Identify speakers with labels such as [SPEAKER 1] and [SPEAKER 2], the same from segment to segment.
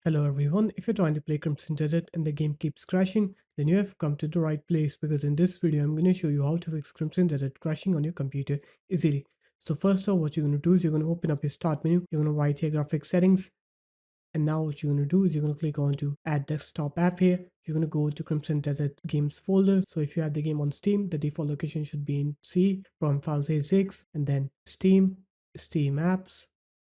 [SPEAKER 1] Hello everyone, if you're trying to play Crimson Desert and the game keeps crashing, then you have come to the right place because in this video I'm going to show you how to fix Crimson Desert crashing on your computer easily. So first off, what you're going to do is you're going to open up your start menu, you're going to right here graphics settings, and now what you're going to do is you're going to click on to add desktop app here. You're going to go to Crimson Desert games folder. So if you have the game on Steam, the default location should be in C, program files A6, and then Steam, Steam apps,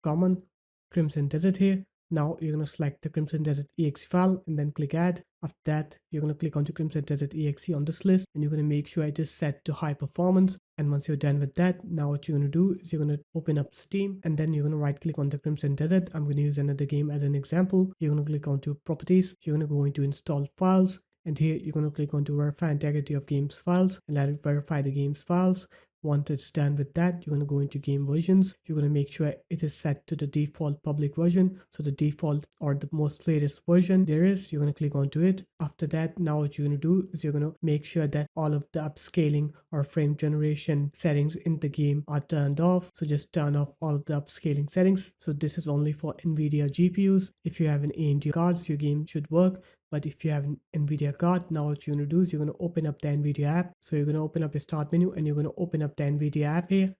[SPEAKER 1] common, Crimson Desert here. Now you're going to select the Crimson Desert exe file and then click add. After that, you're going to click onto Crimson Desert exe on this list and you're going to make sure it is set to high performance. And once you're done with that, now what you're going to do is you're going to open up Steam and then you're going to right click on the Crimson Desert. I'm going to use another game as an example. You're going to click onto properties. You're going to go into install files. And here you're going to click onto verify integrity of games files and let it verify the games files. Once it's done with that, you're going to go into game versions. You're going to make sure it is set to the default public version. So the default or the most latest version there is, you're going to click onto it. After that, now what you're going to do is you're going to make sure that all of the upscaling or frame generation settings in the game are turned off. So just turn off all of the upscaling settings. So this is only for NVIDIA GPUs. If you have an AMD cards, your game should work. But if you have an NVIDIA card, now what you're going to do is you're going to open up the NVIDIA app. So you're going to open up your start menu and you're going to open up the NVIDIA app here.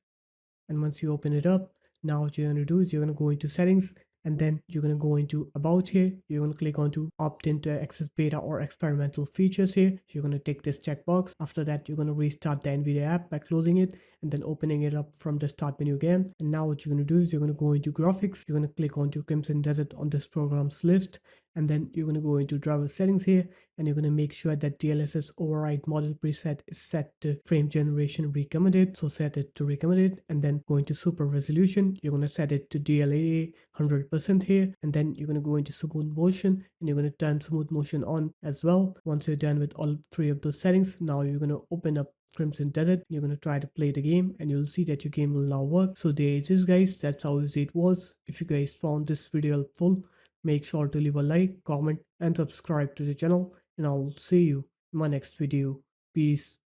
[SPEAKER 1] And once you open it up, now what you're going to do is you're going to go into settings and then you're going to go into about here. You're going to click on to opt into access beta or experimental features here. You're going to tick this checkbox. After that, you're going to restart the NVIDIA app by closing it and then opening it up from the start menu again. And now what you're going to do is you're going to go into graphics. You're going to click onto Crimson Desert on this program's list. And then you're going to go into driver settings here and you're going to make sure that DLSS override model preset is set to frame generation recommended. So set it to recommended and then go into super resolution. You're going to set it to DLA 100% here. And then you're going to go into smooth motion and you're going to turn smooth motion on as well. Once you're done with all three of those settings, now you're going to open up Crimson Desert. You're going to try to play the game and you'll see that your game will now work. So there it is guys, that's how easy it was. If you guys found this video helpful, make sure to leave a like, comment and subscribe to the channel and I'll see you in my next video. Peace.